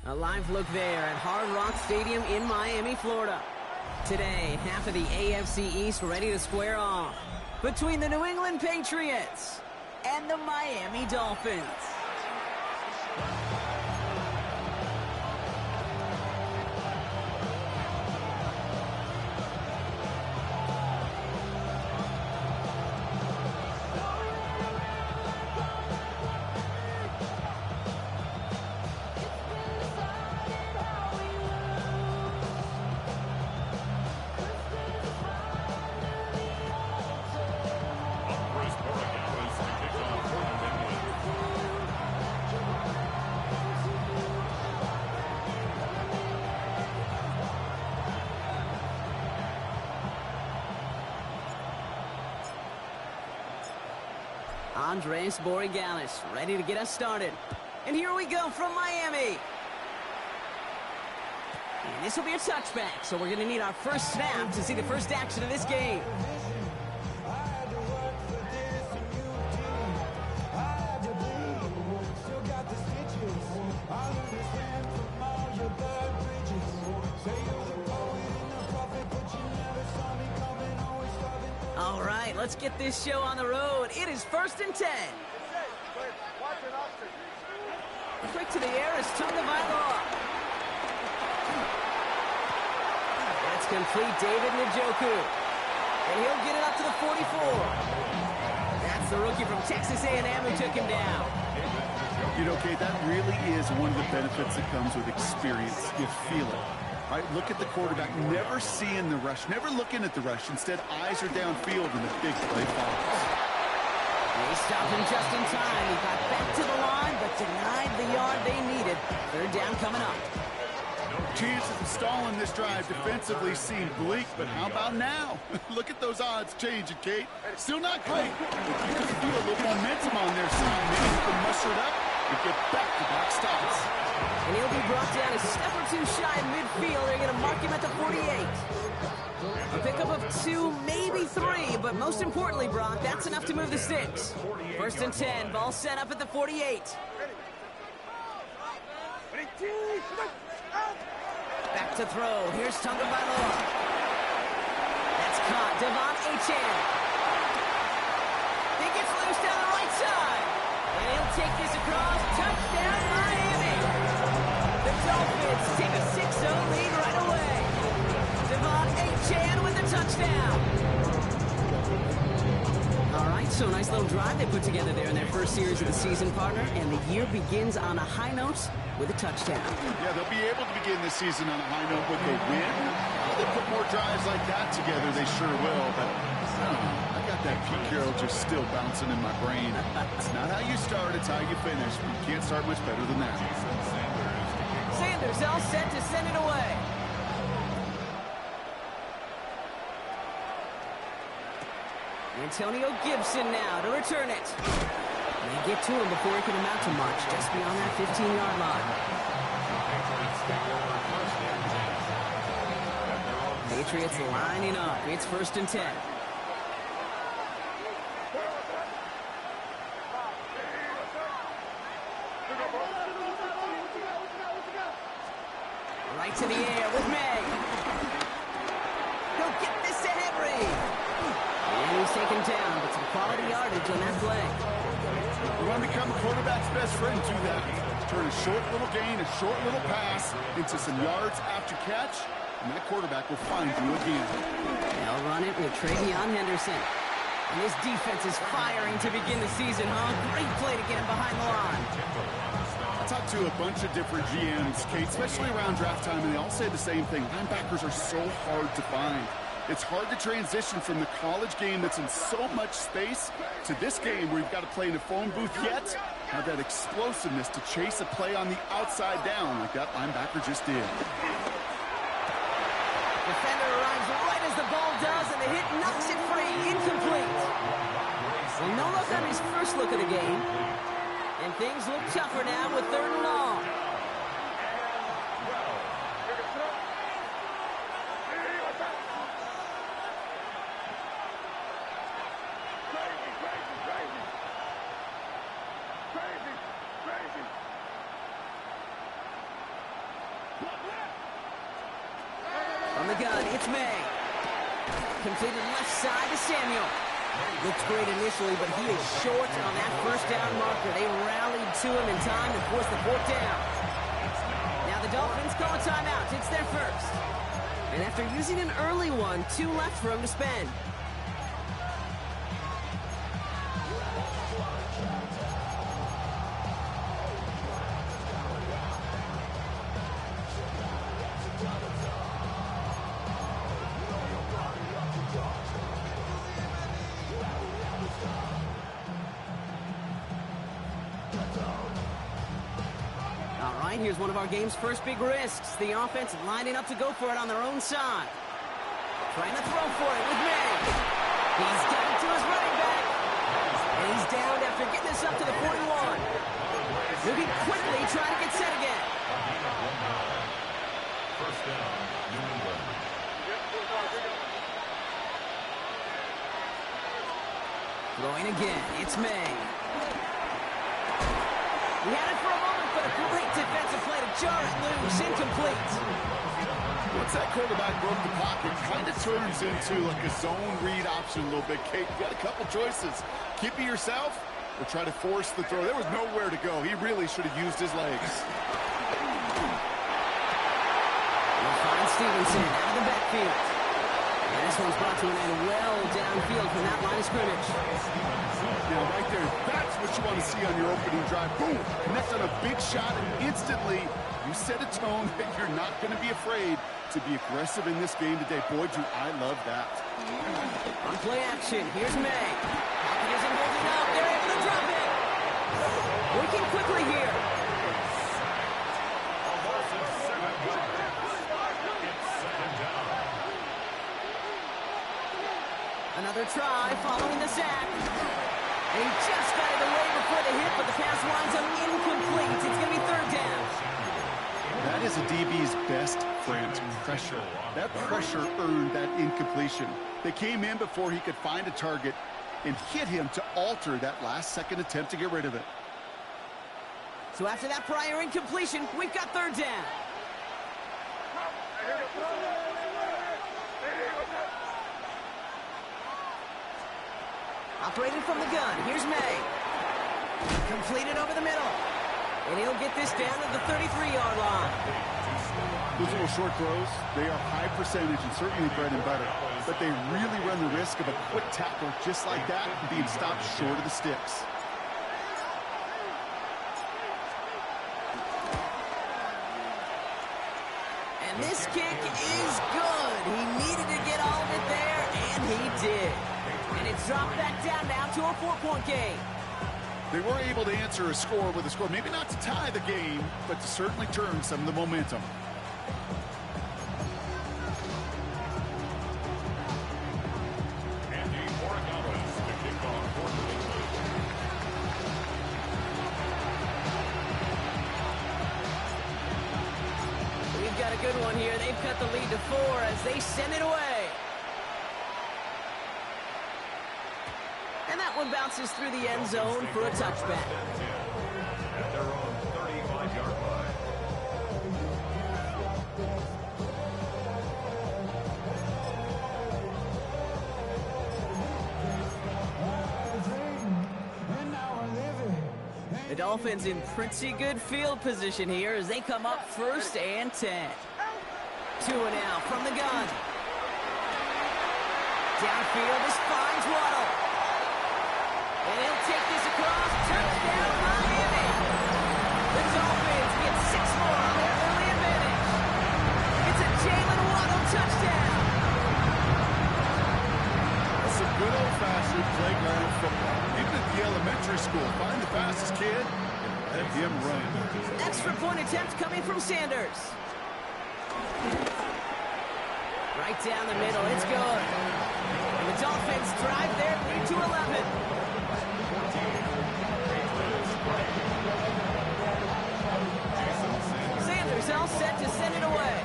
A live look there at Hard Rock Stadium in Miami, Florida. Today, half of the AFC East ready to square off between the New England Patriots and the Miami Dolphins. Andres Borregales ready to get us started. And here we go from Miami. And this will be a touchback, so we're going to need our first snap to see the first action of this game. All right, let's get this show on the road. It is 1st and 10. Quick to the air is Ncaa. That's complete, David Njoku. And he'll get it up to the 44. That's the rookie from Texas A&M who took him down. You know, Kate, that really is one of the benefits that comes with experience. You feel it. Right, look at the quarterback, never seeing the rush, never looking at the rush. Instead, eyes are downfield and the big play follows. They stopped him just in time. He got back to the line, but denied the yard they needed. 3rd down coming up. Chances of stalling this drive defensively seem bleak, but how about now? Look at those odds changing, Kate. Still not great, but you can feel a little momentum on their side. Maybe you can muster it up and get back-to-back stops. And he'll be brought down a step or two shy of midfield. They're going to mark him at the 48. A pickup of 2, maybe 3, but most importantly, Brock, that's enough to move the sticks. 1st and 10, ball set up at the 48. Back to throw. Here's Ncaa. That's caught. Ncaa. He gets loose down the right side. And he'll take this across. Touchdown, Miami. The Dolphins take a 6-0 lead right away. Ncaa with the touchdown. All right, so nice little drive they put together there in their first series of the season, partner. And the year begins on a high note with a touchdown. Yeah, they'll be able to begin the season on a high note with a win. If they put more drives like that together, they sure will. But I don't know. I got that Pete Carroll just still bouncing in my brain. It's not how you start, it's how you finish. You can't start much better than that. Sanders all set to send it away. Antonio Gibson now to return it. They get to him before he can amount to much, just beyond that 15-yard line. Patriots lining up. It's 1st and 10. Right to the air with May. He'll get this to Henry. And he's taken down, but some quality yardage on that play. You want to become a quarterback's best friend, do that. Turn a short little gain, a short little pass into some yards after catch, and that quarterback will find you again. They'll run it with Travion Henderson. And this defense is firing to begin the season, huh? Great play to get him behind the line. I talked to a bunch of different GMs, Kate, especially around draft time, and they all say the same thing. Linebackers are so hard to find. It's hard to transition from the college game that's in so much space to this game where you've got to play in a phone booth yet have that explosiveness to chase a play on the outside down like that linebacker just did. Defender arrives right as the ball does, and the hit knocks it free. Incomplete. Well, no look on his first look of the game. And things look tougher now with 3rd and long. gun, it's May. Completed left side to Samuel. Looked great initially, but he is short on that first down marker. They rallied to him in time to force the fourth down. Now the Dolphins call a timeout. It's their first. And after using an early one, 2 left for him to spend. Here's one of our game's first big risks. The offense lining up to go for it on their own side. Trying to throw for it with May. He's got it to his running back. And he's down after getting this up to the 41. Moving quickly, trying to get set again. First down, New England. Throwing again, it's May. He had it for a moment, but a great defensive play to jar it loose. Incomplete. Once that quarterback broke the pocket, kind of turns into like a zone read option a little bit. Kate, you got a couple choices. Keep it yourself or try to force the throw. There was nowhere to go. He really should have used his legs. We'll find Stevenson out of the backfield. And this one's brought to an end well downfield from that line of scrimmage. Now, right there, that's what you want to see on your opening drive. Boom! Connect on a big shot, and instantly you set a tone that you're not going to be afraid to be aggressive in this game today. Boy, do I love that. On play action, here's May. Pocket isn't holding up. They're able to drop it. Working quickly here. Another try following the sack. And he just got it away before the hit, but the pass winds up incomplete. It's going to be third down. That is a DB's best friend, pressure. That pressure earned that incompletion. They came in before he could find a target and hit him to alter that last-second attempt to get rid of it. So after that prior incompletion, we've got third down. Operating from the gun, here's May. Completed over the middle. And he'll get this down to the 33-yard line. Those little short throws, they are high percentage and certainly bread and butter. But they really run the risk of a quick tackle just like that being stopped short of the sticks. And this kick is good. He needed to get all of it there, and he did. And it's dropped back down now to a 4-point game. They were able to answer a score with a score, maybe not to tie the game, but to certainly turn some of the momentum. We've got a good one here. They've cut the lead to 4 as they send it away. And that one bounces through the end zone for a touchback. At their own 35-yard line. The Dolphins in pretty good field position here as they come up 1st and 10. Tua now from the gun. Downfield, this finds Waddle. And he'll take this across. Touchdown, Miami. The Dolphins get 6 more on their early advantage. It's a Jalen Waddle touchdown. That's a good old-fashioned playground football. Even at the elementary school, find the fastest kid and let him run. Extra point attempt coming from Sanders. Right down the middle, it's good. And the Dolphins drive their lead to 11. Sanders all set to send it away.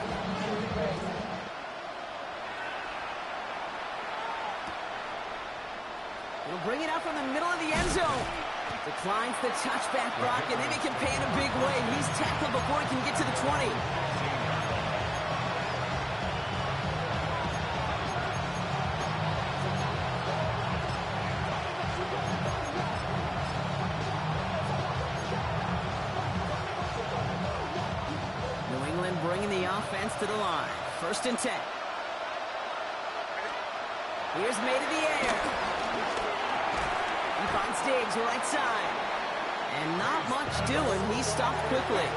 He'll bring it out from the middle of the end zone. Declines the touchback block, and then he can pay in a big way. He's tackled before he can get to the 20. offense to the line. 1st and 10. Here's made in the air. He finds Diggs right side. And not much doing. He stopped quickly.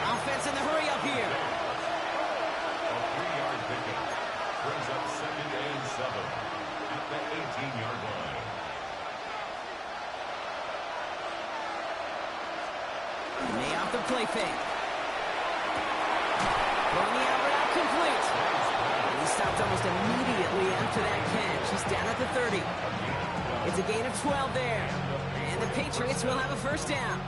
Offense in the hurry up here. A 3-yard pickup brings up 2nd and 7 at the 18-yard line. May off the play fake. Throwing the out route complete. And he stopped almost immediately after that catch. He's down at the 30. It's a gain of 12 there. And the Patriots will have a 1st down.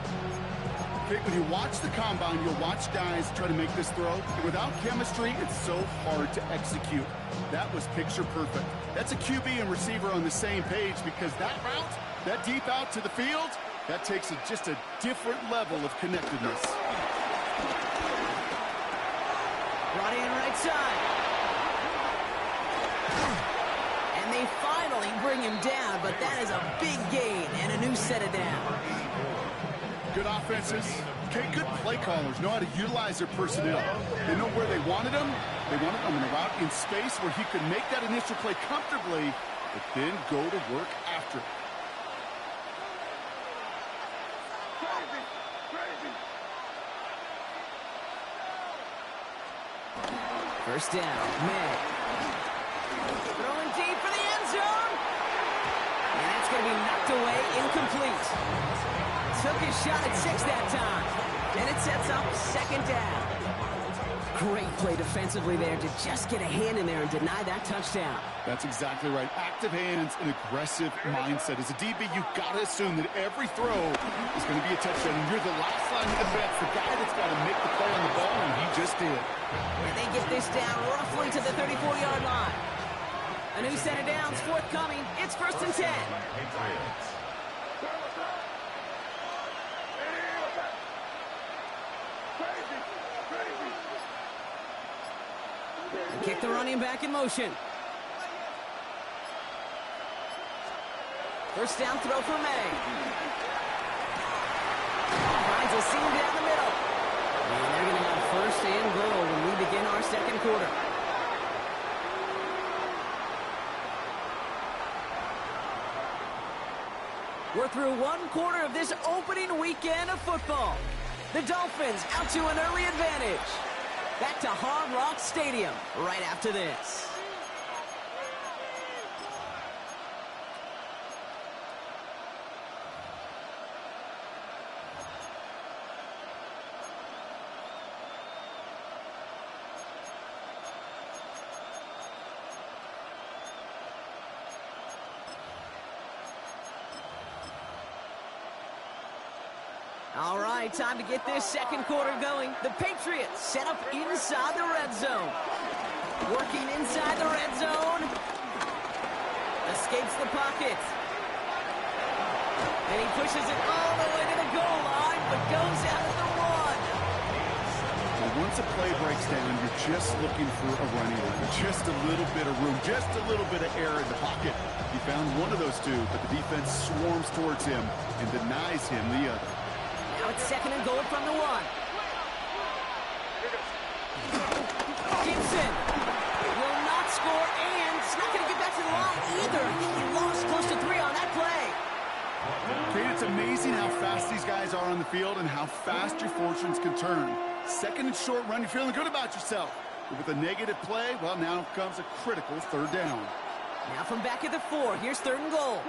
Okay, when you watch the combine, you'll watch guys try to make this throw. Without chemistry, it's so hard to execute. That was picture perfect. That's a QB and receiver on the same page because that route, that deep out to the field, that takes just a different level of connectedness. Brought in right side. And they finally bring him down, but that is a big gain and a new set of downs. Good offenses. Okay, good play callers know how to utilize their personnel. They know where they wanted them. They wanted them in a route in space where he could make that initial play comfortably, but then go to work after it. 1st down, May. Throwing deep for the end zone. And that's going to be knocked away, incomplete. Took his shot at 6 that time. And it sets up 2nd down. Great play defensively there to just get a hand in there and deny that touchdown. That's exactly right. Active hands and aggressive mindset. As a DB, you've got to assume that every throw is going to be a touchdown. And you're the last line of defense, the guy that's got to make the play on the ball, and he just did. And they get this down roughly to the 34-yard line. A new set of downs forthcoming. It's 1st and 10. Kick the running back in motion. 1st down throw for May. Finds a seam down the middle. And they're going to have 1st and goal when we begin our 2nd quarter. We're through 1 quarter of this opening weekend of football. The Dolphins out to an early advantage. Back to Hard Rock Stadium right after this. All right, time to get this 2nd quarter going. The Patriots set up inside the red zone. Working inside the red zone. Escapes the pocket. And he pushes it all the way to the goal line, but goes out at the 1. Well, once a play breaks down, you're just looking for a running room. Just a little bit of room, just a little bit of air in the pocket. He found one of those two, but the defense swarms towards him and denies him the other. Now it's 2nd and goal from the 1. Gibson will not score, and it's not going to get back to the line either. He lost close to 3 on that play. Kate, it's amazing how fast these guys are on the field and how fast your fortunes can turn. 2nd and short run, you're feeling good about yourself. But with a negative play, well, now comes a critical 3rd down. Now from back at the 4, here's 3rd and goal.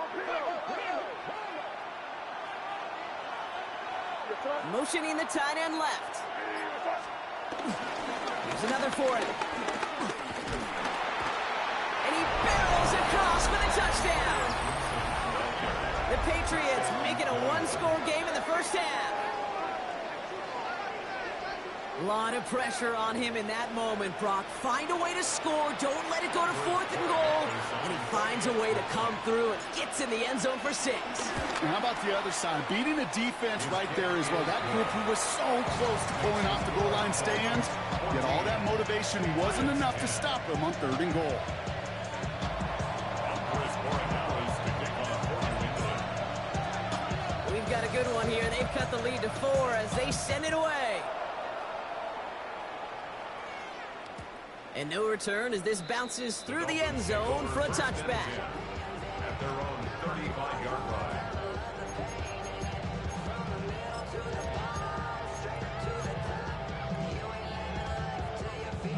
Motioning the tight end left. Here's another for it. And he barrels across for the touchdown. The Patriots make it a 1-score game in the 1st half. A lot of pressure on him in that moment, Brock. Find a way to score. Don't let it go to 4th and goal. And he finds a way to come through and gets in the end zone for 6. And how about the other side? Beating the defense right there as well. That group who was so close to pulling off the goal line stand, yet all that motivation wasn't enough to stop them on 3rd and goal. We've got a good one here. They've cut the lead to 4 as they send it away. And no return as this bounces through the end zone for a touchback. At their own 35-yard line.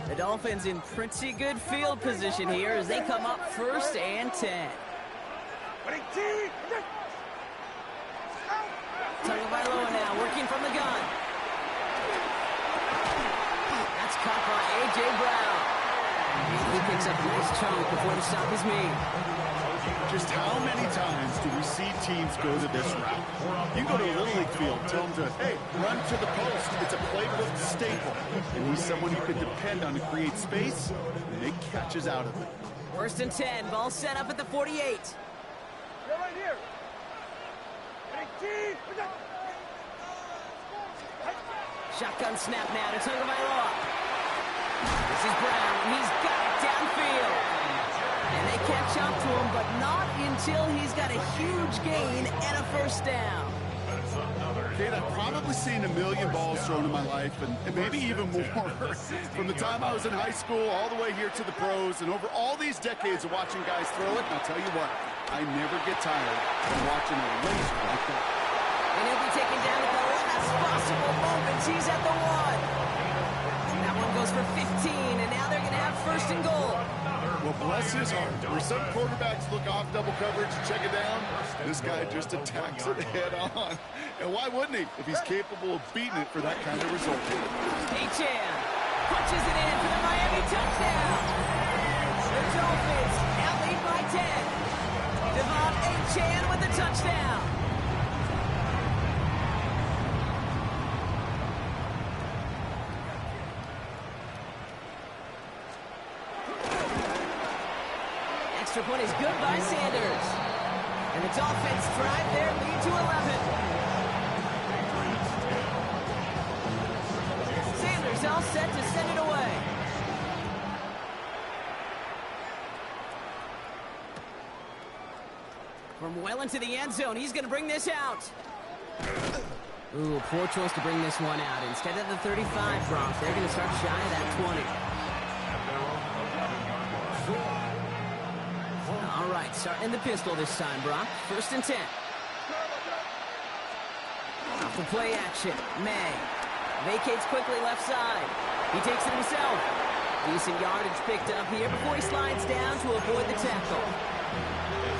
The Dolphins in pretty good field position here as they come up 1st and 10. Tagovailoa now working from the gun. That's caught by A.J. Brown. He picks up a nice chunk before the stop is made. Just how many times do we see teams go to this route? You go to a Little League field, tell them to, hey, run to the post. It's a playbook staple. And he's someone you can depend on to create space and make catches out of it. 1st and 10, ball set up at the 48. Right here. Shotgun snap now to Tagovailoa. This is Brown. He's got it downfield. And they catch up to him, but not until he's got a huge gain and a 1st down. Kate, I've probably seen a million balls thrown in my life, and maybe even more. From the time I was in high school all the way here to the pros, and over all these decades of watching guys throw it, and I'll tell you what, I never get tired of watching a laser like that. And he'll be taken down at the last possible moments. He's at the 1. That one goes for 15, and now they're going to have 1st and goal. Well, bless his heart. Where some quarterbacks look off double coverage and check it down, this guy just attacks it head on. And why wouldn't he if he's capable of beating it for that kind of result? Ncaa punches it in for the Miami touchdown. The Dolphins now lead by 10. Devon Ncaa with the touchdown. Extra point is good by Sanders. And the Dolphins drive their lead to 11. Sanders all set to send it away. From well into the end zone, he's going to bring this out. Ooh, poor choice to bring this one out. Instead of the 35, Bronx, they're going to start shy of that 20. All right, starting in the pistol this time, Brock. 1st and 10. Off the play action. May vacates quickly left side. He takes it himself. Decent yardage picked up here before he slides down to avoid the tackle.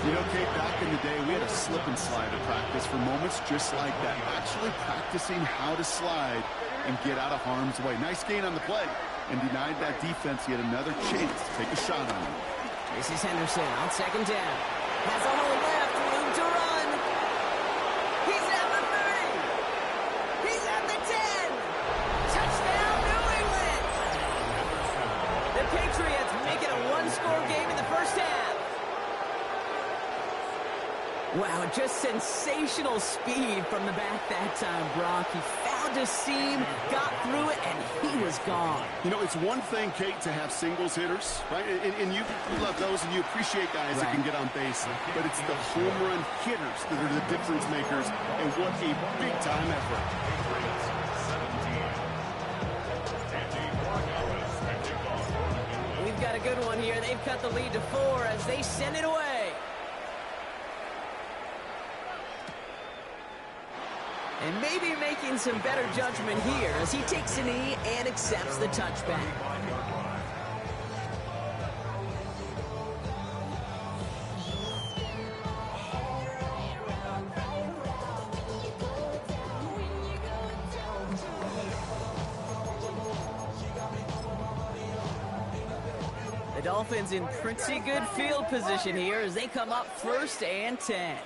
You know, Kate, back in the day, we had a slip and slide at practice for moments just like that. Actually practicing how to slide and get out of harm's way. Nice gain on the play, and denied that defense yet another chance to take a shot on him. This is Henderson on 2nd down. Has a hole left, room to run. He's at the 30. He's at the 10. Touchdown, New England. The Patriots make it a 1-score game in the 1st half. Wow, just sensational speed from the back that time, Brock. He found a seam, got through it, and he was gone. You know, it's one thing, Kate, to have singles hitters, right? And you love those, and you appreciate guys that can get on base. But it's the home run hitters that are the difference makers, and what a big-time effort. We've got a good one here. They've cut the lead to 4 as they send it away. And maybe making some better judgment here as he takes a knee and accepts the touchback. The Dolphins in pretty good field position here as they come up 1st and 10.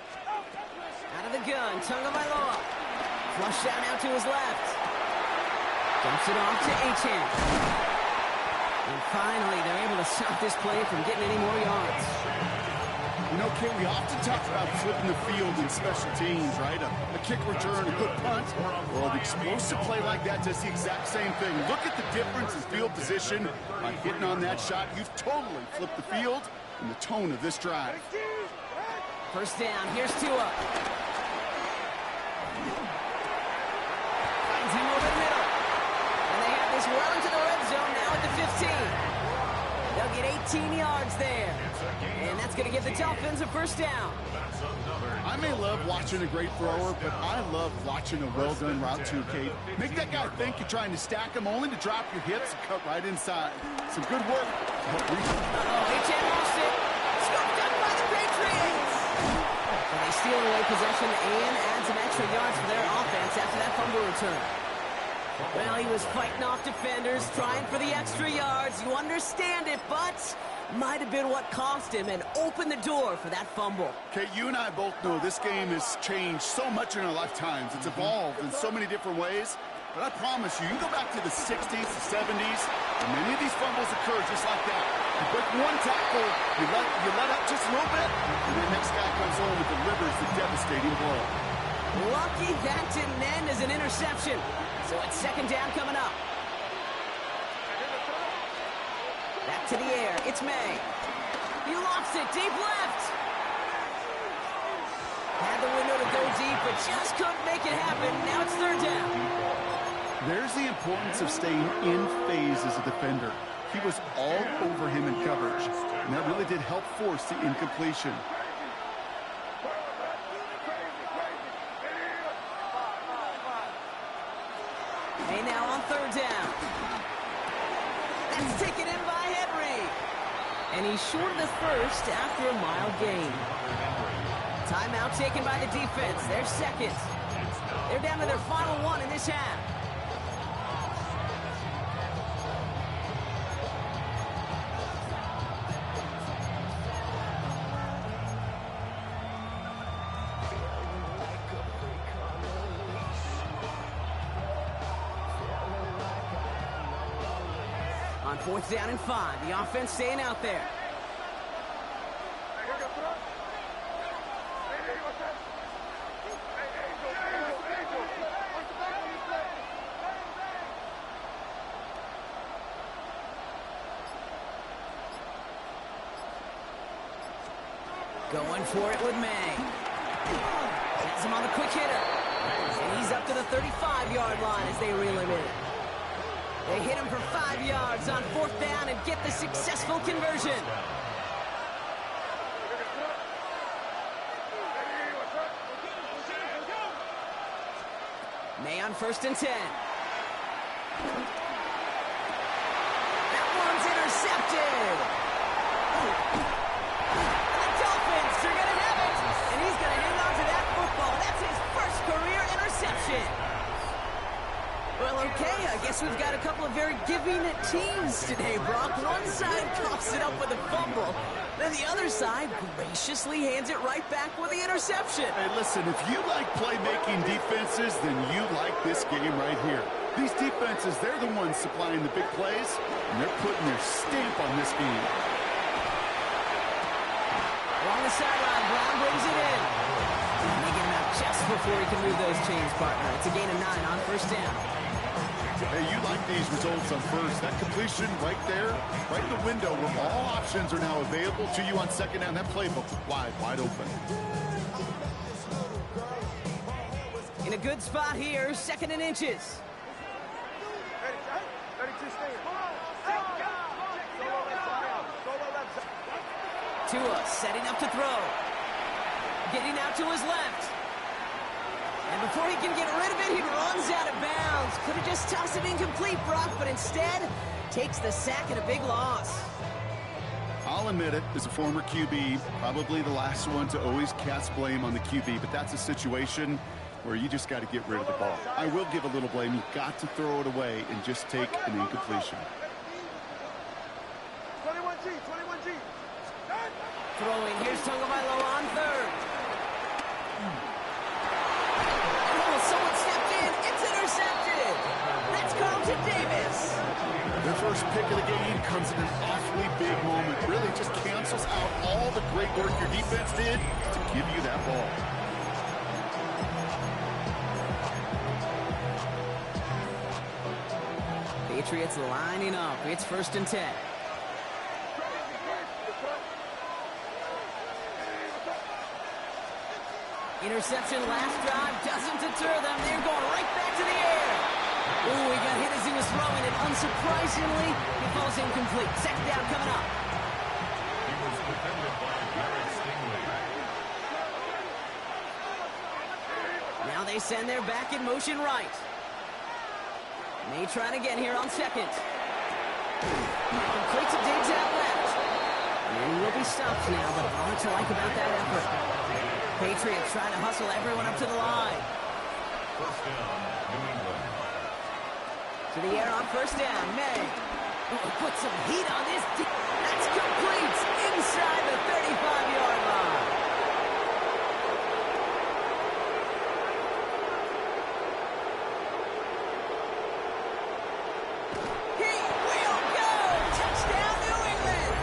Out of the gun, Tagovailoa. Flush down out to his left. Dumps it off to Ncaa. And finally, they're able to stop this play from getting any more yards. You know, Kate, we often talk about flipping the field in special teams, right? A kick return, a good punt. Well, an explosive play like that does the exact same thing. Look at the difference in field position. By hitting on that shot, you've totally flipped the field and the tone of this drive. 1st down, here's Tua. Finds him over the middle. And they have this well into the red zone now at the 15. 18 yards there. And that's going to give the Dolphins a first down. I may love watching a great thrower, but I love watching a well-done route too, Kate. Make that guy think you're trying to stack him only to drop your hips and cut right inside. Some good work. Ncaa lost it. Scooped up by the Patriots. So they steal away possession and add some extra yards for their offense after that fumble return. Well, he was fighting off defenders, trying for the extra yards. You understand it, but might have been what cost him and opened the door for that fumble. Okay, you and I both know this game has changed so much in our lifetimes. It's evolved in so many different ways. But I promise you, you can go back to the 60s, the 70s, and many of these fumbles occur just like that. You break one tackle, you let up just a little bit, and the next guy comes home and delivers the devastating blow. Lucky that didn't end as an interception. So it's second down coming up. Back to the air. It's May. He lofts it deep left. Had the window to go deep, but just couldn't make it happen. Now it's third down. There's the importance of staying in phase as a defender. He was all over him in coverage, and that really did help force the incompletion. Hey, now on third down. That's taken in by Henry. And he's short of the first after a mile gain. Timeout taken by the defense. They're second. They're down to their final one in this half. On fourth down and 5, the offense staying out there. Going for it with May. Has him on the quick hitter. And he's up to the 35-yard line as they reel him in. They hit him for 5 yards on fourth down and get the successful conversion. May on first and 10. That one's intercepted. The Dolphins are going to have it. And he's going to hang on to that football. That's his first career interception. Well, okay, I guess we've got a couple of very giving teams today, Brock. One side coughs it up with a fumble, then the other side graciously hands it right back with the interception. Hey, listen, if you like playmaking defenses, then you like this game right here. These defenses, they're the ones supplying the big plays, and they're putting their stamp on this game. Along the sideline, Brown brings it in. And they get him out just before he can move those chains, partner. It's a gain of 9 on first down. Hey, you like these results on first. That completion right there, right in the window where all options are now available to you on second down. That playbook wide open. In a good spot here, second and inches. Tua setting up to throw. Getting out to his left. And before he can get rid of it, he runs out of bounds. Could have just tossed it incomplete, Brock, but instead takes the sack and a big loss. I'll admit it, as a former QB, probably the last one to always cast blame on the QB, but that's a situation where you just got to get rid of the ball. I will give a little blame. You've got to throw it away and just take an incompletion. 21G, 21G. Throwing, here's Tagovailoa on third. Someone stepped in. It's intercepted. That's Carlton Davis. Their first pick of the game comes in an awfully big moment. Really just cancels out all the great work your defense did to give you that ball. Patriots lining up. It's first and 10. Interception last drive doesn't deter them. They're going right back to the air. Ooh, he got hit as he was throwing, and unsurprisingly, he falls incomplete. Second down coming up. they send their back in motion right. May trying again here on second. Completes a dig out left. And he will be stopped now, but a lot to like about that effort. Patriots trying to hustle everyone up to the line. First down, New England. To the air on first down, May. Put some heat on this. That's complete inside the 35-yard line. He will go! Touchdown, New England!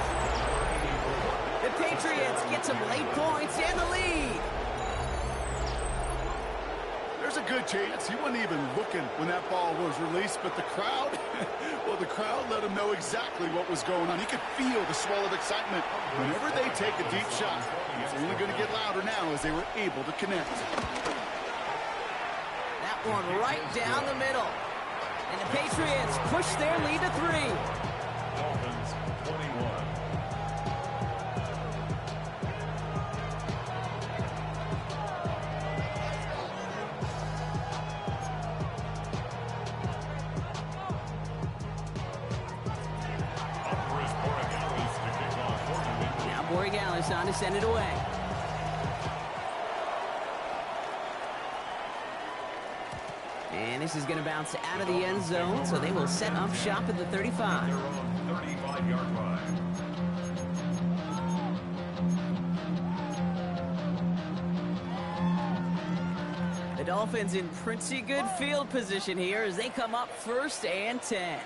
The Patriots get some late points and the lead. There's a good chance he wasn't even looking when that ball was released, but the crowd, well, the crowd let him know exactly what was going on. He could feel the swell of excitement. Whenever they take a deep shot, it's only going to get louder now as they were able to connect. That one right down the middle. And the Patriots push their lead to 3. Dolphins 21. Borregales on to send it away. And this is going to bounce out of the end zone, so they will set up shop at the 35. Their own 35-yard line. The Dolphins in pretty good field position here as they come up first and 10.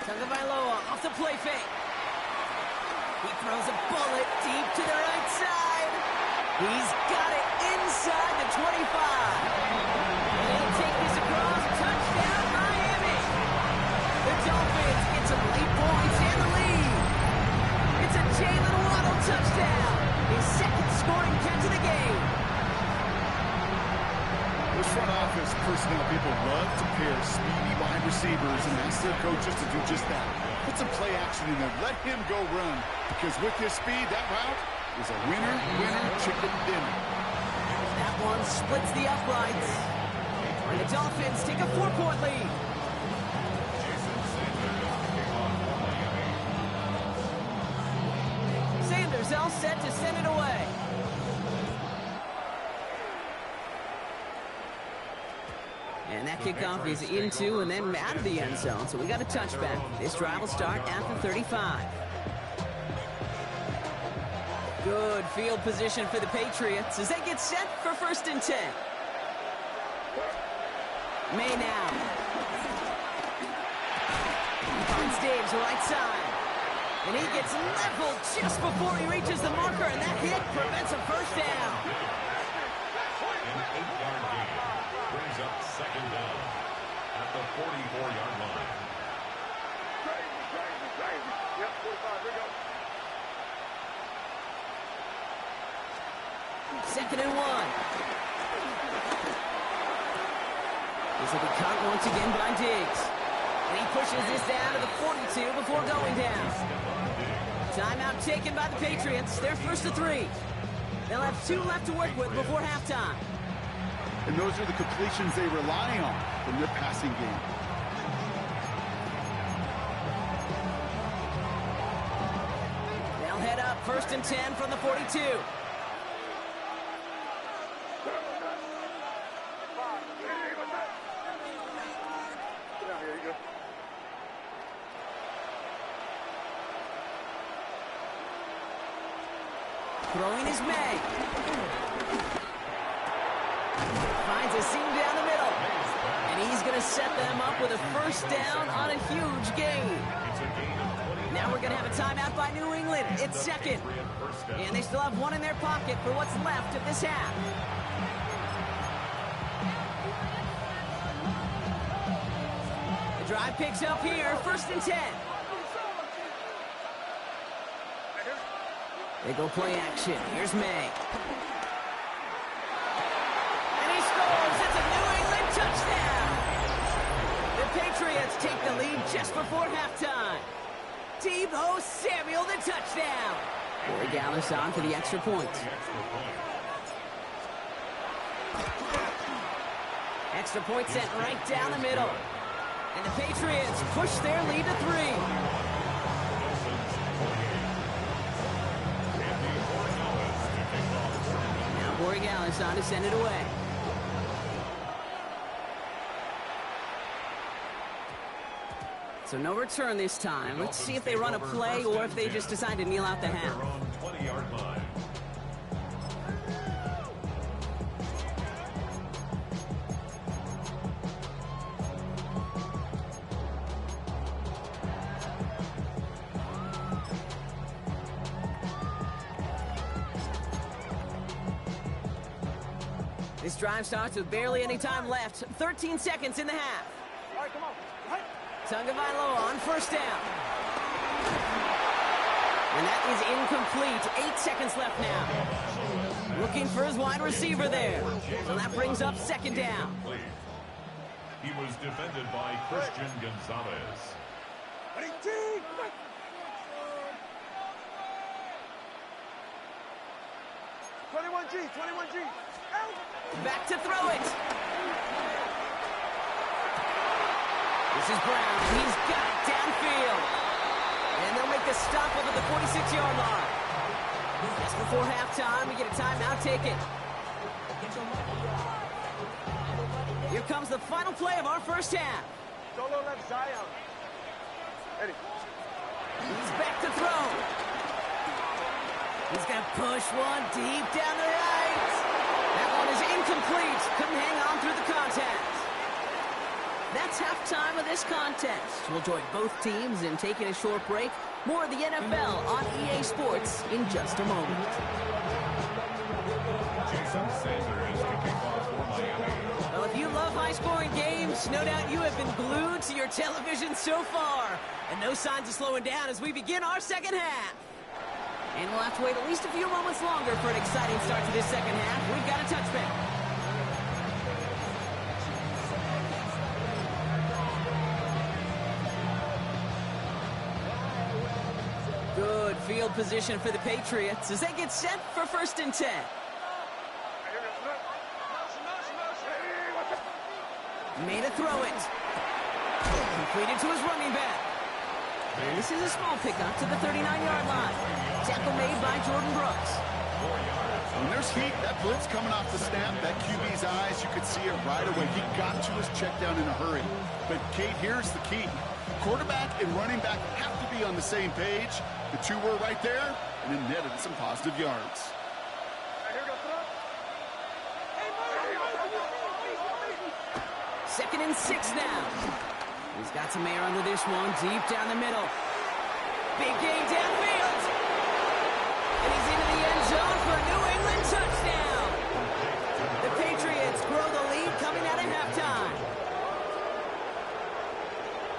Tagovailoa off the play fake. He throws a bullet deep to the right side. He's got it inside the 25. He'll take this across. Touchdown, Miami. The Dolphins get some late points and the lead. It's a Jalen Waddle touchdown. His second scoring catch of the game. Those front office personnel people love to pair speedy wide receivers and ask their coaches to do just that. Put some play action in there. Let him go run. Because with his speed, that route is a winner, chicken dinner. That one splits the uprights. And the Dolphins take a 4-point lead. Sanders all set to send it away. And that kickoff is into and then out of the end zone. So we got a touchback. This drive will start at the 35. Good field position for the Patriots as they get set for first and 10. May now. He finds Diggs right side. And he gets leveled just before he reaches the marker, and that hit prevents a first down. An 8-yard gain brings up second down at the 44-yard line. Yep, 45, here we go. Second and 1. This will be caught once again by Diggs. And he pushes this down to the 42 before going down. Timeout taken by the Patriots. They're first to 3. They'll have 2 left to work with before halftime. And those are the completions they rely on from their passing game. They'll head up first and 10 from the 42. Throwing is May. Finds a seam down the middle. And he's going to set them up with a first down on a huge gain. Now we're going to have a timeout by New England. It's second. And they still have 1 in their pocket for what's left of this half. The drive picks up here. First and 10. They go play action. Here's May. And he scores. It's a New England touchdown. The Patriots take the lead just before halftime. Deebo Samuel, the touchdown. Borregales on for the extra point. Extra point sent right down the middle. And the Patriots push their lead to 3. Now Borregales on to send it away. So no return this time. Let's see if they run a play or if they just decide to kneel out the half. 20-yard line. This drive starts with barely any time left. 13 seconds in the half. All right, come on. Right. Tagovailoa on first down. And that is incomplete. 8 seconds left now. Looking for his wide receiver there. So that brings up second down. He was defended by Christian Gonzalez. 21G, 21G. Out. Back to throw it. This is Brown. He's got it downfield. And they'll make the stop up at the 46-yard line. Just before halftime, we get a timeout. Take it. Here comes the final play of our first half. Solo left Zion. Eddie. He's back to throw. He's going to push one deep down the right. That one is incomplete. Couldn't hang on through the contact. That's halftime of this contest. We'll join both teams in taking a short break. More of the NFL on EA Sports in just a moment. Jason Sanders kicking off for Miami. Well, if you love high-scoring games, no doubt you have been glued to your television so far. And no signs of slowing down as we begin our second half. And we'll have to wait at least a few moments longer for an exciting start to this second half. We've got a touchback. Good field position for the Patriots as they get set for 1st and 10. Made a throw it. Completed to his running back. And this is a small pickup to the 39-yard line. Tackle made by Jordan Brooks. When there's heat, that blitz coming off the snap, that QB's eyes, you could see it right away. He got to his check down in a hurry. But, Kate, here's the key. Quarterback and running back have to be on the same page. The two were right there, and it netted some positive yards. Second and 6 now. He's got some air under this one, deep down the middle. Big gain downfield. And he's into the end zone for a New England touchdown. The Patriots grow the lead coming out of halftime.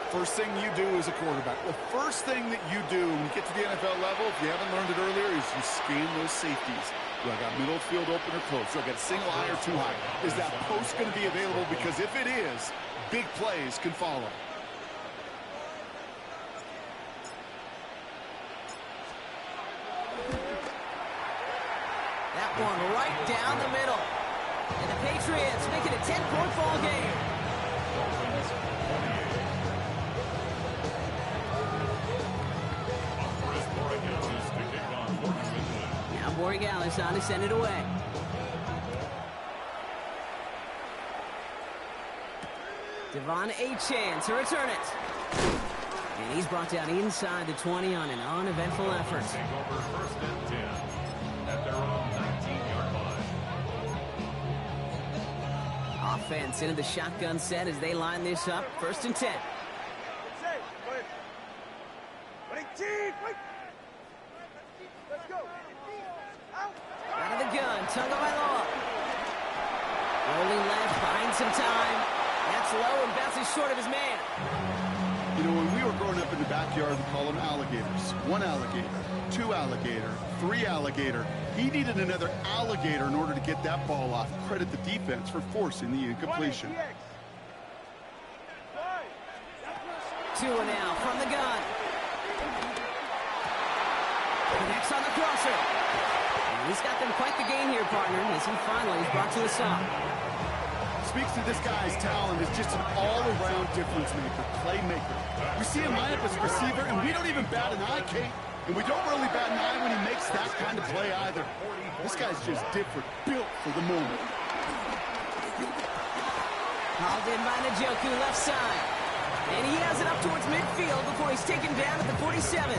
First thing you do as a quarterback, the first thing that you do when you get to the NFL level, if you haven't learned it earlier, is you scan those safeties. Do I got middle field open or close? Do I got single high or too high? Is that post going to be available? Because if it is, big plays can follow. That one right down the middle. And the Patriots make it a 10-point ball game. Now Borregales on to send it away. Devon Ncaa to return it. And he's brought down inside the 20 on an uneventful effort. Take over 1st and 10 at their own 19-yard line. Offense into the shotgun set as they line this up. 1st and 10. Let's go. Out. Out of the gun, Tagovailoa. Rolling left, buying some time. That's low and bounces short of his man. You know, when we were growing up in the backyard, we call them alligators. 1 alligator, 2 alligator, 3 alligator. He needed another alligator in order to get that ball off. Credit the defense for forcing the incompletion. 2 and out from the gun. Connects on the crosser. And he's got them quite the gain here, partner, as he finally is brought to a stop. speaks to this guy's talent is just an all-around difference maker, playmaker. We see him line up as a receiver, and we don't even bat an eye, Kate. And we don't really bat an eye when he makes that kind of play either. This guy's just different, built for the moment. Hauled in by Njoku, left side. And he has it up towards midfield before he's taken down at the 47.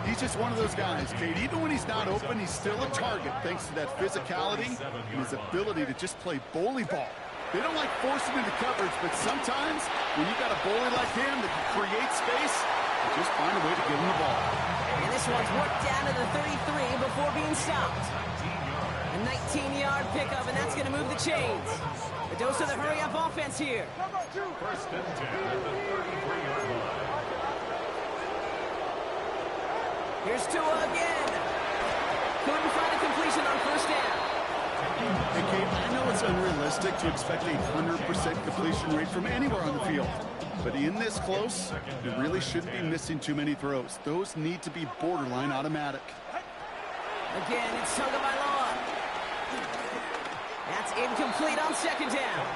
He's just one of those guys, Kate. Even when he's not open, he's still a target thanks to that physicality and his ability to just play bully ball. They don't like forcing into coverage, but sometimes when you got a bully like him that can create space, you just find a way to get him the ball. And this one's worked down to the 33 before being stopped. A 19-yard pickup, and that's going to move the chains. A dose of the hurry-up offense here. First and 10 at the 33-yard line. Here's Tua again. Couldn't find a completion on first down. Hey, Kate, I know it's unrealistic to expect a 100% completion rate from anywhere on the field. But in this close, you really shouldn't be missing too many throws. Those need to be borderline automatic. Again, it's Tagovailoa. That's incomplete on second down.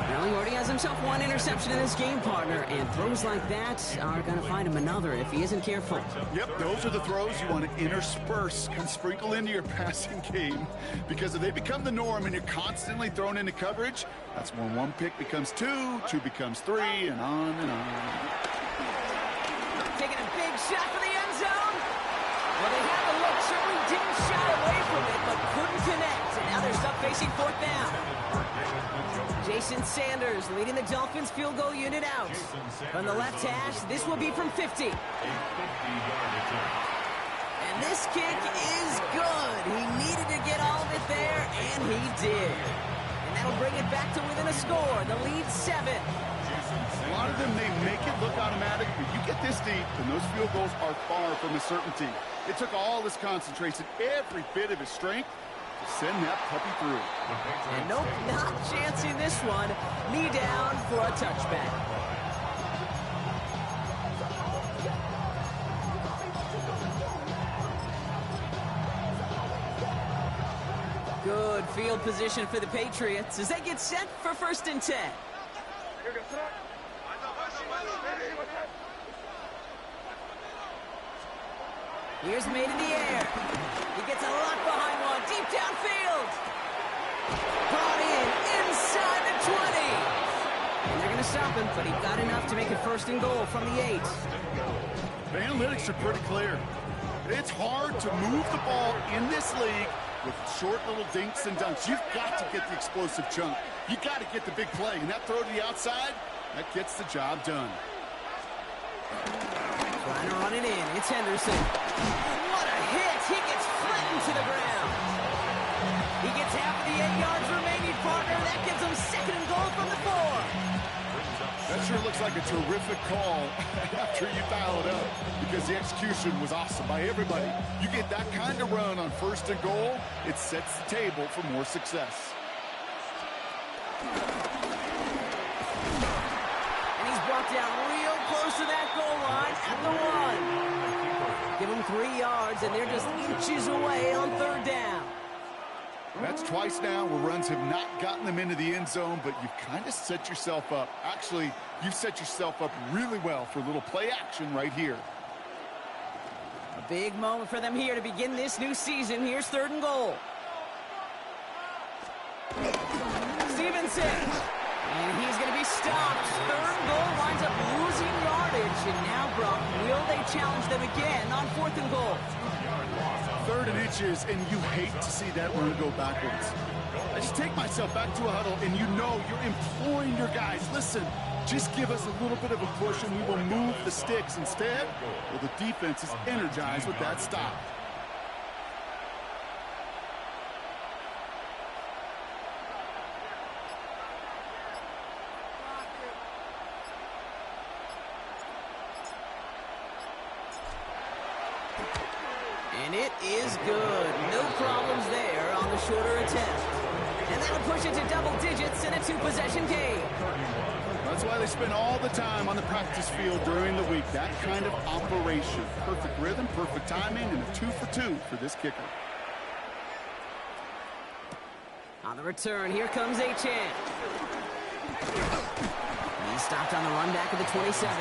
Well, he already has himself one interception in his game, partner, and throws like that are going to find him another if he isn't careful. Yep, those are the throws you want to intersperse and sprinkle into your passing game. Because if they become the norm and you're constantly thrown into coverage, that's when one pick becomes two, two becomes three, and on and on. Taking a big shot for the end zone. Well, they had the look, certainly didn't shy away from it, but couldn't connect. And now they're stuck facing fourth down. Jason Sanders leading the Dolphins field goal unit out. From the left hash, this will be from 50. And this kick is good. He needed to get all of it there, and he did. And that'll bring it back to within a score. The lead 7. A lot of them, they make it look automatic, but you get this deep, and those field goals are far from a certainty. It took all his concentration, every bit of his strength, to send that puppy through. And nope, not chancing this one. Knee down for a touchback. Good field position for the Patriots as they get set for first and 10. Here's made in the air. He gets a lock behind one, deep downfield. Brought in inside the 20. And they're going to stop him, but he got enough to make it first and goal from the 8. The analytics are pretty clear. It's hard to move the ball in this league with short little dinks and dunks. You've got to get the explosive chunk. You got to get the big play, and that throw to the outside, that gets the job done. Trying to run it in. It's Henderson. What a hit. He gets flattened to the ground. He gets half of the 8 yards remaining, partner. That gives him second and goal from the 4. That sure looks like a terrific call after you dial it up, because the execution was awesome by everybody. You get that kind of run on first and goal, it sets the table for more success. And he's brought down real close to that goal line at the 1. Give him 3 yards, and they're just inches away on third down. That's twice now where runs have not gotten them into the end zone, but you've kind of set yourself up. Actually, you've set yourself up really well for a little play action right here. A big moment for them here to begin this new season. Here's third and goal. Stevenson. And he's going to be stopped. Third and goal winds up losing yardage. And now, Brock, will they challenge them again on fourth and goal? 3rd and inches, and you hate to see that run go backwards. I just take myself back to a huddle, and you know you're imploring your guys, listen, just give us a little bit of a push, and we will move the sticks. Instead, well, the defense is energized with that stop. And it is good. No problems there on the shorter attempt. And that'll push it to double digits in a 2-possession game. That's why they spend all the time on the practice field during the week. That kind of operation. Perfect rhythm, perfect timing, and a 2 for 2 for this kicker. On the return, here comes Ncaa. He's stopped on the run back of the 27.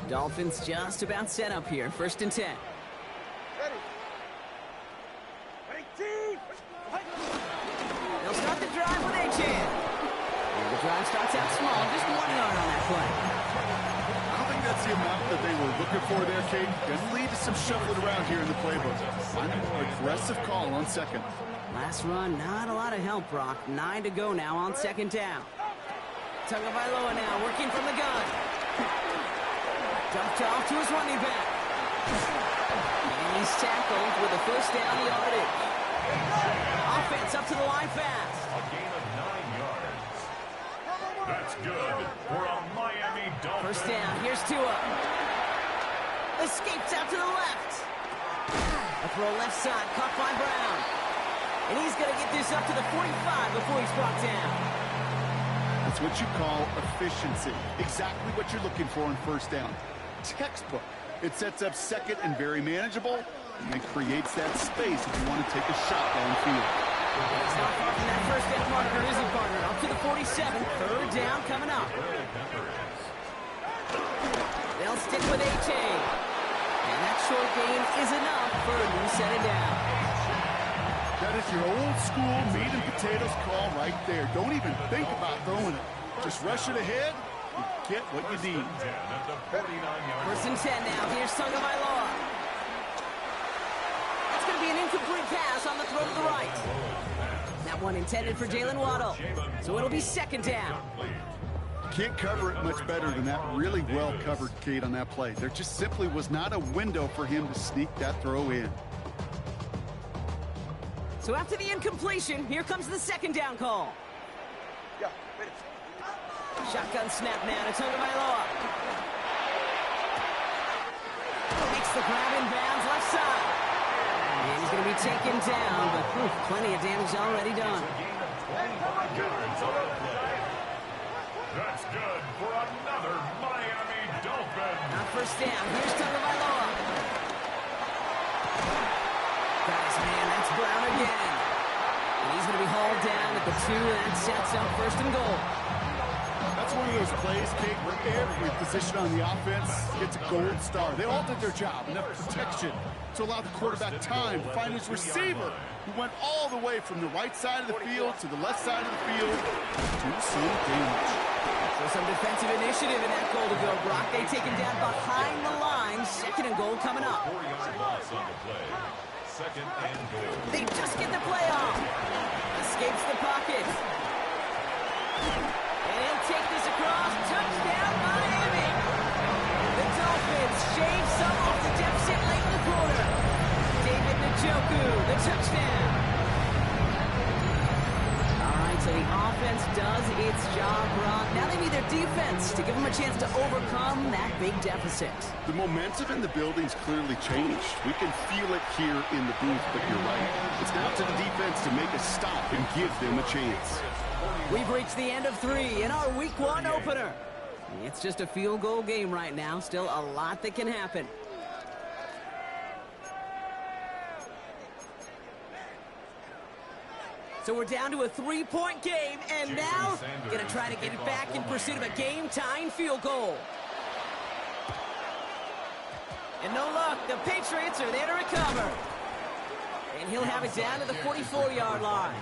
Dolphins just about set up here. 1st and 10. Ready. Ready, team. They'll start the drive with Ncaa. The drive starts out small, just 1 yard on that play. I don't think that's the amount that they were looking for there, Kate. Going to lead to some shuffling around here in the playbook. Find a more aggressive call on 2nd. Last run, not a lot of help, Brock. 9 to go now on 2nd down. Tagovailoa now working from the gun. Dumped off to his running back. And he's tackled with a 1st down yardage. Offense up to the line fast. A gain of 9 yards. That's good for a Miami Dolphin. 1st down, here's Tua. Escapes out to the left. A throw left side, caught by Brown. And he's going to get this up to the 45 before he's brought down. That's what you call efficiency. Exactly what you're looking for on 1st down. Textbook. It sets up 2nd and very manageable, and then creates that space if you want to take a shot downfield. He's not far from that 1st down marker, is he, partner? Up to the 47. 3rd down coming up. They'll stick with Ncaa. And that short gain is enough for a new set of down. That is your old school meat and potatoes call right there. Don't even think about throwing it. Just rush it ahead and get what you need. 49-yard 1st and 10 now. Here's Tagovailoa. That's going to be an incomplete pass on the throw to the right. That one intended for Jalen Waddle. So it'll be 2nd down. Can't cover it much better than that. Really well covered, Kate, on that play. There just simply was not a window for him to sneak that throw in. So after the incompletion, here comes the 2nd down call. Yeah, ready. Shotgun snap now to Tagovailoa. Makes the grab in bounds left side. And he's going to be taken down, but plenty of damage already done. That's good for another Miami Dolphin. Not 1st down. Here's Tagovailoa. Guys, man, that's Brown again. And he's going to be hauled down at the 2, and that sets up 1st and goal. That's one of those plays, Kate, where every position on the offense gets a gold star. They all did their job. Enough protection to allow the quarterback time to find his receiver, who went all the way from the right side of the field to the left side of the field to some damage. So some defensive initiative in that goal to go, Brock. They take him down behind the line. 2nd and goal coming up. 4-yard loss on the play. 2nd and goal. They just get the play off. Escapes the pocket. And he'll take this across. Touchdown, Miami. The Dolphins shave some off the deficit late in the quarter. David Njoku, the touchdown. All right, so the offense does its job, Brock. Now they need their defense to give them a chance to overcome that big deficit. The momentum in the building's clearly changed. We can feel it here in the booth, but you're right. It's now to the defense to make a stop and give them a chance. We've reached the end of 3 in our Week 1 opener. It's just a field goal game right now. Still a lot that can happen. So we're down to a 3-point game, and now going to try to get it back in pursuit of a game-tying field goal. And no luck. The Patriots are there to recover. And he'll have it down to the 44-yard line.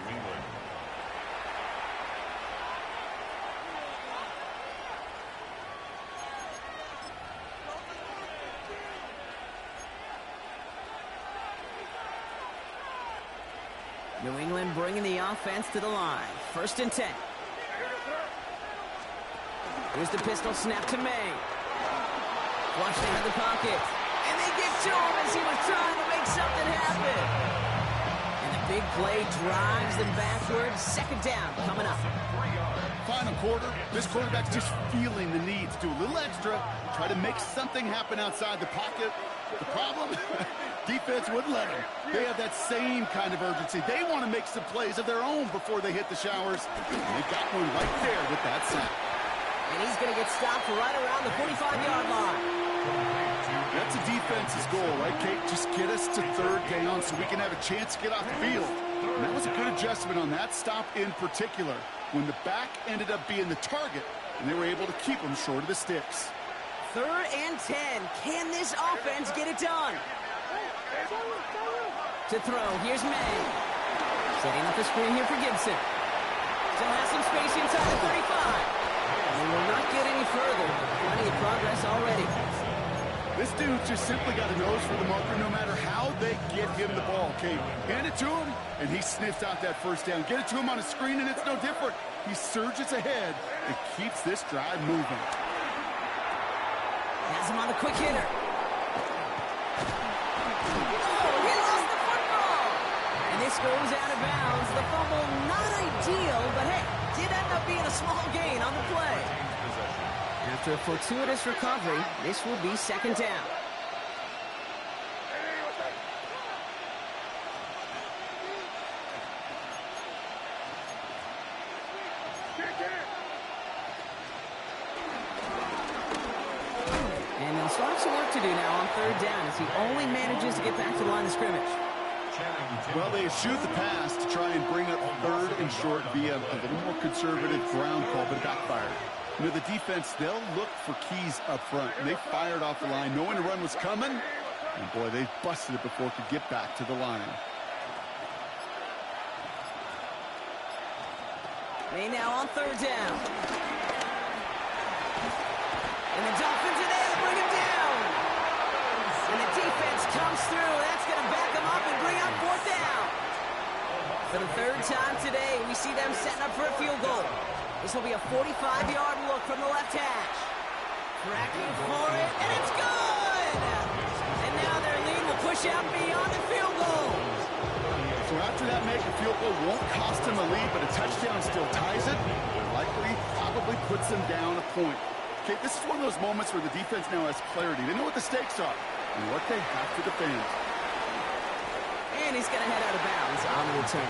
New England bringing the offense to the line. 1st and 10. Here's the pistol snap to May. Flushed into the pocket. And they get to him as he was trying to make something happen. And the big play drives them backwards. 2nd down coming up. Final quarter, this quarterback's just feeling the need to do a little extra, try to make something happen outside the pocket, The problem? Defense wouldn't let them. They have that same kind of urgency. They want to make some plays of their own before they hit the showers. And they got one right there with that sack. And he's going to get stopped right around the 45-yard line. That's a defense's goal, right, Kate? Just get us to third down so we can have a chance to get off the field. And that was a good adjustment on that stop in particular, when the back ended up being the target, and they were able to keep them short of the sticks. 3rd and 10. Can this offense get it done? To throw, here's May. Setting up the screen here for Gibson. Still has some space inside the 35. And will not get any further. Plenty of progress already. This dude just simply got a nose for the marker no matter how they get him the ball, Kate. Hand it to him, and he sniffs out that first down. Get it to him on a screen, and it's no different. He surges ahead and keeps this drive moving. Has him on the quick hitter. Oh, he lost the football. And this goes out of bounds. The fumble, not ideal, but hey, did end up being a small gain on the play. After a fortuitous recovery, this will be 2nd down. And they'll start some work to do now on 3rd down as he only manages to get back to the line of scrimmage. Well, they eschewed the pass to try and bring up 3rd and short via a little more conservative ground call, but it backfired. You know, the defense, they'll look for keys up front. And they fired off the line knowing the run was coming. And, boy, they busted it before it could get back to the line. They now on 3rd down. And the Dolphins are there to bring him down. And the defense comes through. That's going to back him up and bring up 4th down. For the 3rd time today, we see them setting up for a field goal. This will be a 45-yard look from the left hash. Tracking for it, and it's good! And now their lead will push out beyond the field goal. So after that make, a field goal won't cost them a lead, but a touchdown still ties it. Likely, probably puts them down a point. Okay, this is one of those moments where the defense now has clarity. They know what the stakes are and what they have to defend. And he's going to head out of bounds on the return.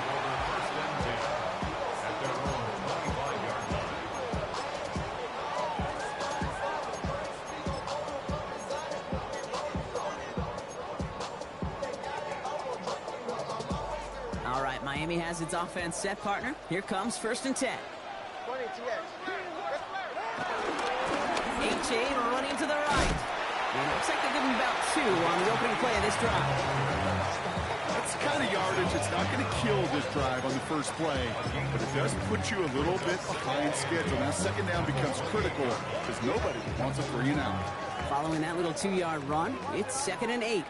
All right, Miami has its offense set, partner. Here comes 1st and 10. Ncaa running to the right. And it looks like they're giving about 2 on the opening play of this drive. That's the kind of yardage it's not going to kill this drive on the first play, but it does put you a little bit behind schedule. Now 2nd down becomes critical because nobody wants a 3 and out. Following that little 2-yard run, it's 2nd and 8.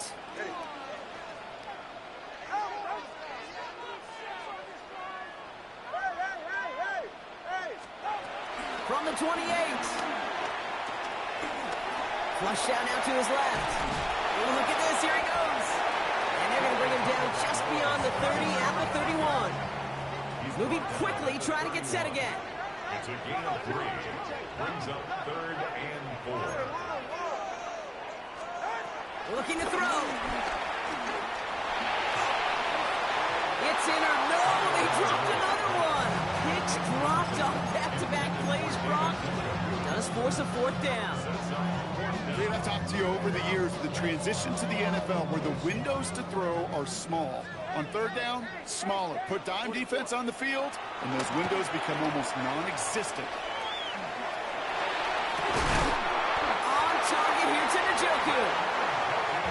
From the 28. Flush down now to his left. Ooh, look at this, here he goes. And they're going to bring him down just beyond the 30 at the 31. He's moving quickly, trying to get set again. It's a gain of 3. Brings up 3rd and 4. Looking to throw. It's in or no, they dropped another one. Picks dropped on back-to-back plays, Brock. Does force a 4th down. I've talked to you over the years of the transition to the NFL where the windows to throw are small. On 3rd down, smaller. Put dime defense on the field, and those windows become almost non-existent. On target here to Njoku.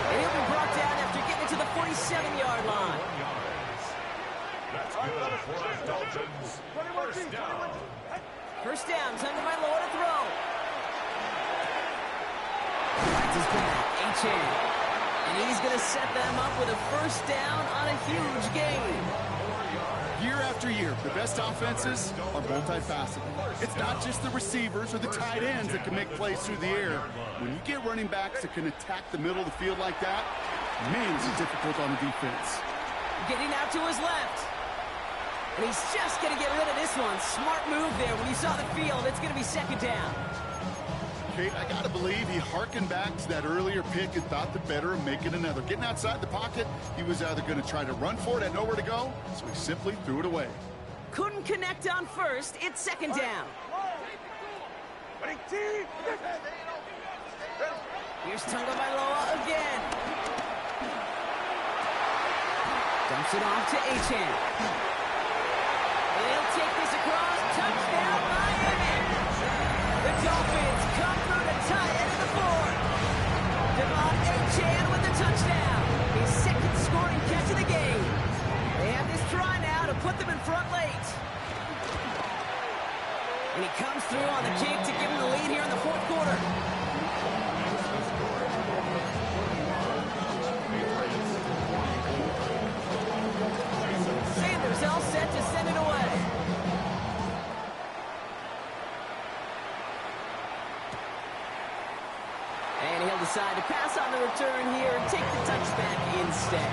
And he'll be brought down after getting to the 47-yard line. That's good for the Dolphins. 1st down. 1st down, time by Lower to throw. Finds his back, Ncaa. And he's going to set them up with a 1st down on a huge gain. Year after year, the best offenses are multifaceted. It's not just the receivers or the tight ends that can make plays through the air. When you get running backs that can attack the middle of the field like that, man, is it difficult on the defense. Getting out to his left. And he's just going to get rid of this one. Smart move there. When you saw the field, it's going to be 2nd down. Kate, I got to believe he hearkened back to that earlier pick and thought the better of making another. Getting outside the pocket, he was either going to try to run for it, had nowhere to go, so he simply threw it away. Couldn't connect on first. It's second down. Here's Tagovailoa again. Dumps it off to Ncaa. They'll take this across. Touchdown, Miami. The Dolphins come through to tie it in the fourth. Ncaa with the touchdown. His second scoring catch of the game. They have this try now to put them in front late. And he comes through on the kick to give him the lead here in the fourth quarter. Sanders all set to send it away. And he'll decide to pass on the return here and take the touchback instead.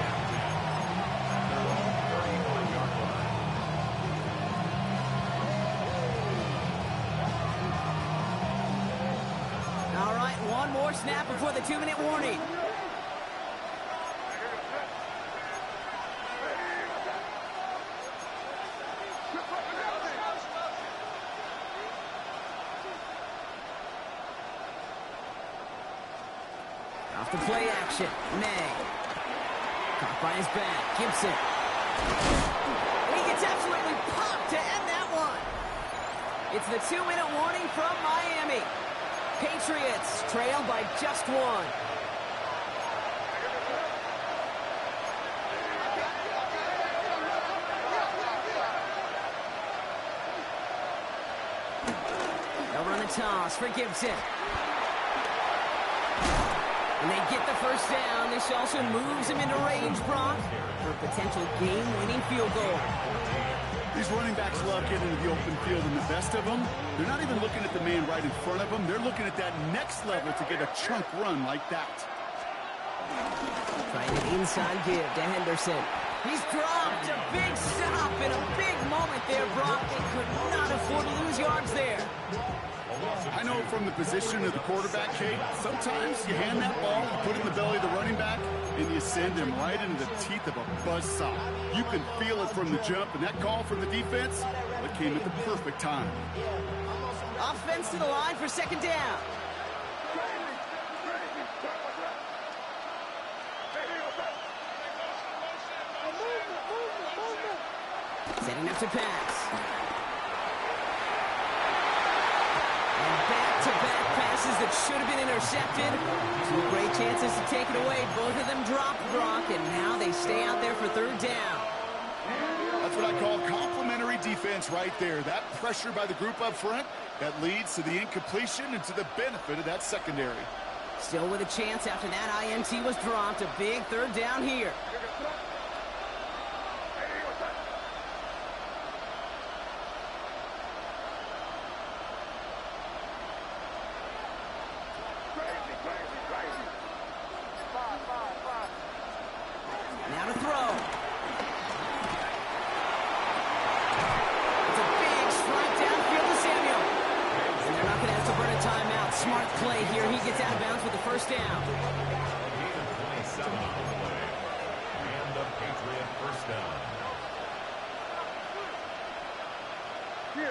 All right, one more snap before the 2-minute warning. Off the play action, May. Caught by his back, Gibson. And he gets absolutely popped to end that one. It's the 2-minute warning from Miami. Patriots trail by just one. They'll run the toss for Gibson. And they get the first down. This also moves him into range, Brock, for a potential game-winning field goal. These running backs love getting into the open field, and the best of them, they're not even looking at the man right in front of them. They're looking at that next level to get a chunk run like that. Trying an inside give to Henderson. He's dropped. A big stop and a big moment there, Brock. They could not afford to lose yards there. I know from the position of the quarterback, Kate, sometimes you hand that ball, you put it in the belly of the running back, and you send him right into the teeth of a buzzsaw. You can feel it from the jump, and that call from the defense, well, it came at the perfect time. Offense to the line for second down. Setting up to pass. Back-to-back passes that should have been intercepted. Two great chances to take it away. Both of them dropped, Brock, and now they stay out there for third down. That's what I call complimentary defense right there. That pressure by the group up front, that leads to the incompletion and to the benefit of that secondary. Still with a chance after that INT was dropped. A big third down here. Now to throw. It's a big strike downfield to Samuel. And they're not going to have to burn a timeout. Smart play here. He gets out of bounds with the first down. Gain of 27 on the play. And the Patriot first down.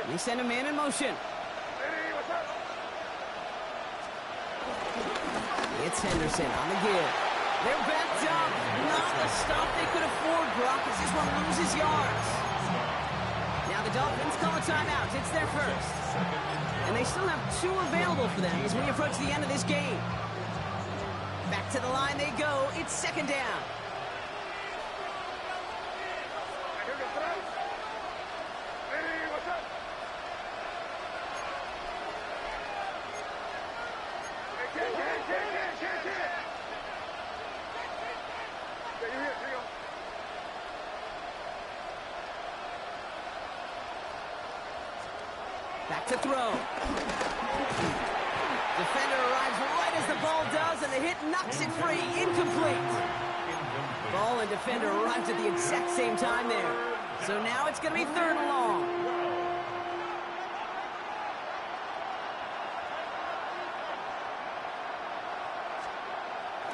They send a man in motion. It's Henderson on the give. They're backed up. Not the stop they could afford, Brock, as this one loses yards. Now the Dolphins call a timeout. It's their first. And they still have two available for them as we approach the end of this game. Back to the line they go. It's second down. Back to throw. Defender arrives right as the ball does, and the hit knocks it free. Incomplete. Ball and defender arrived at the exact same time there. So now it's going to be third and long.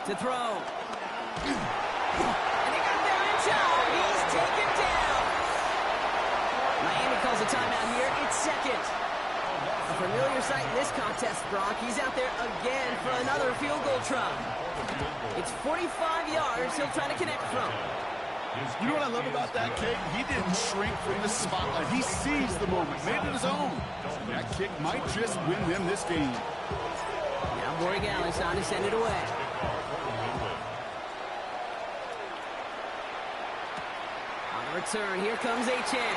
To throw. And they got their Ncaa. He's taken down. Miami calls a timeout here. It's second. A familiar sight in this contest, Brock. He's out there again for another field goal try. It's 45 yards he'll try to connect from. You know what I love about that kick? He didn't shrink from the spotlight. He seized the moment, made it his own. That kick might just win them this game. Now Borregales on to send it away. On the return, here comes Ncaa.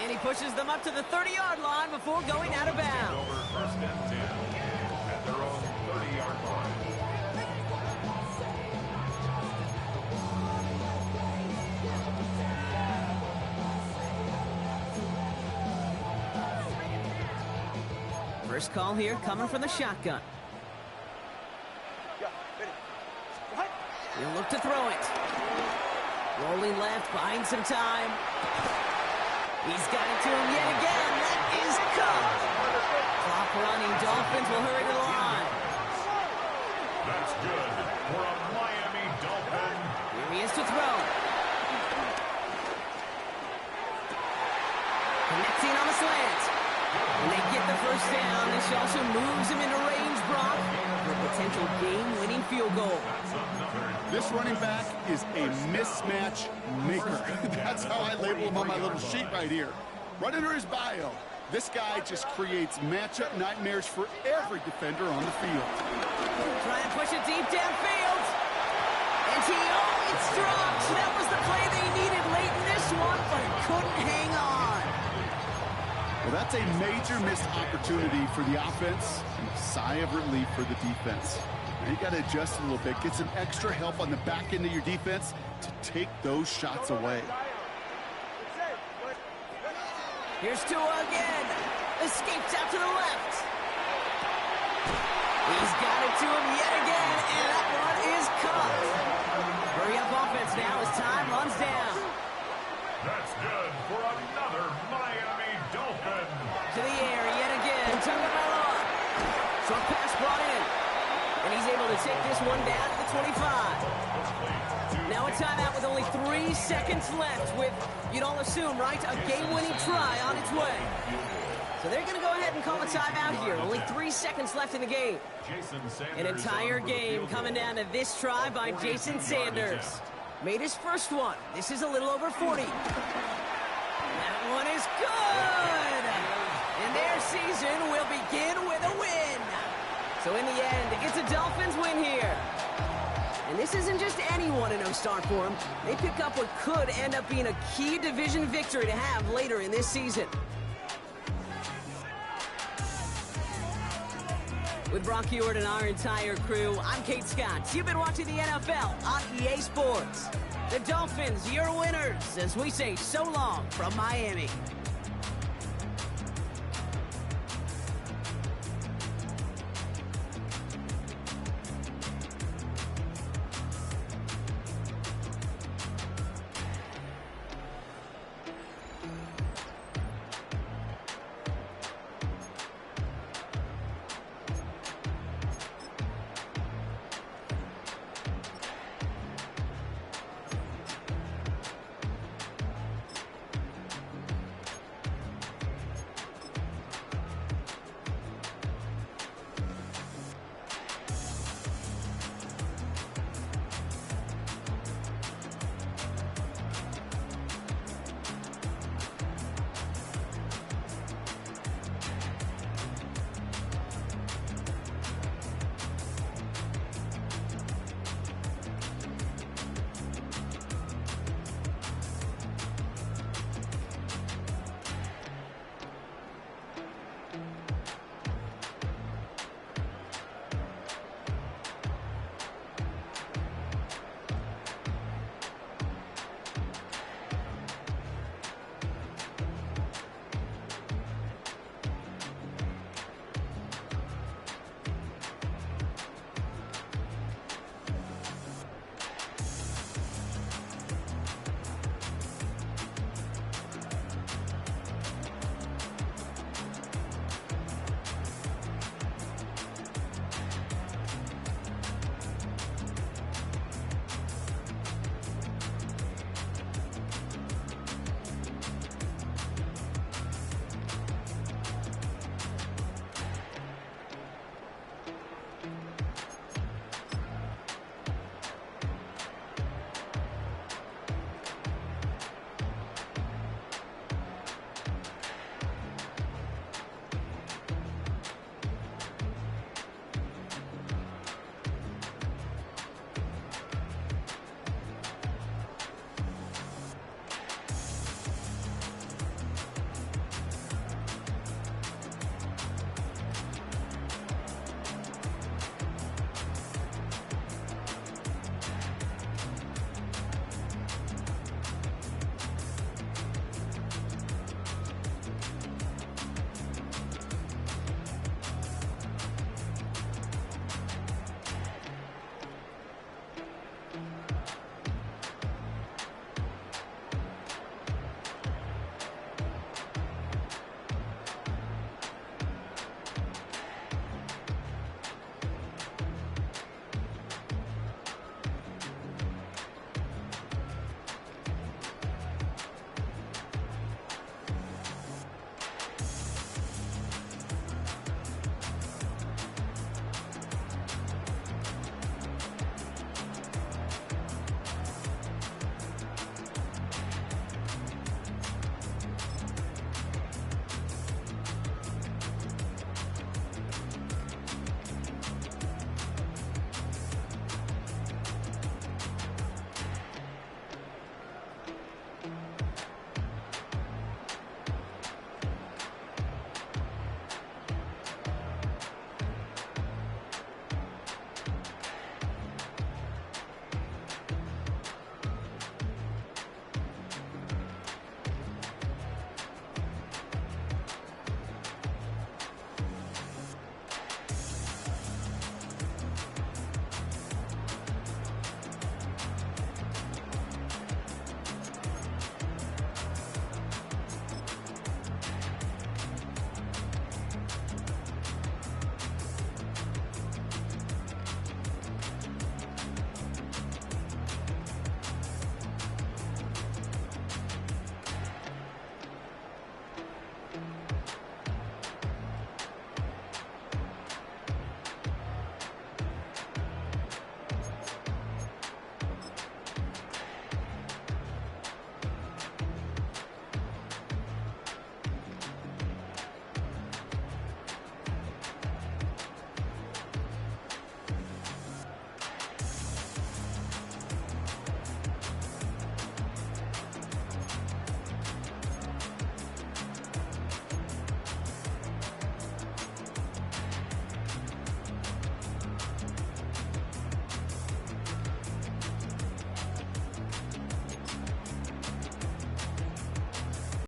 And he pushes them up to the 30-yard line before going out of bounds. First and 10 at their own 30-yard line. First call here coming from the shotgun. Yeah, ready. What? He'll look to throw it. Rolling left, buying some time. He's got it to him yet again. That is caught. Clock running. Dolphins will hurry to the line. That's good for a Miami Dolphin. Here he is to throw. Connecting on the slant. And they get the first down. This also moves him into range, Brock, for a potential game-winning field goal. This running back is a mismatch maker. That's how I label him on my little sheet right here. Right under his bio, this guy just creates matchup nightmares for every defender on the field. Try and push it deep downfield. And it's dropped. That was the play they needed late in this one, but it couldn't hang on. Well, that's a major missed opportunity for the offense and a sigh of relief for the defense. Now you got to adjust a little bit, get some extra help on the back end of your defense to take those shots away. Here's Tua again. Escapes out to the left. He's got it to him yet again, and that one is caught. Hurry up offense now as time runs down. That's good for another Miami Dolphin. To the air yet again. Tagovailoa. Short pass brought in. And he's able to take this one down to the 25. Now a timeout with only 3 seconds left with, you'd all assume, right, a game-winning try on its way. So they're going to go ahead and call a timeout here. Only 3 seconds left in the game. An entire game coming down to this try by Jason Sanders. Made his first one. This is a little over 40. That one is good. And their season will begin with a win. So in the end, it's a Dolphins win here. And this isn't just anyone in no start for them. They pick up what could end up being a key division victory to have later in this season. With Brock Heward and our entire crew, I'm Kate Scott. You've been watching the NFL on EA Sports. The Dolphins, your winners, as we say so long from Miami.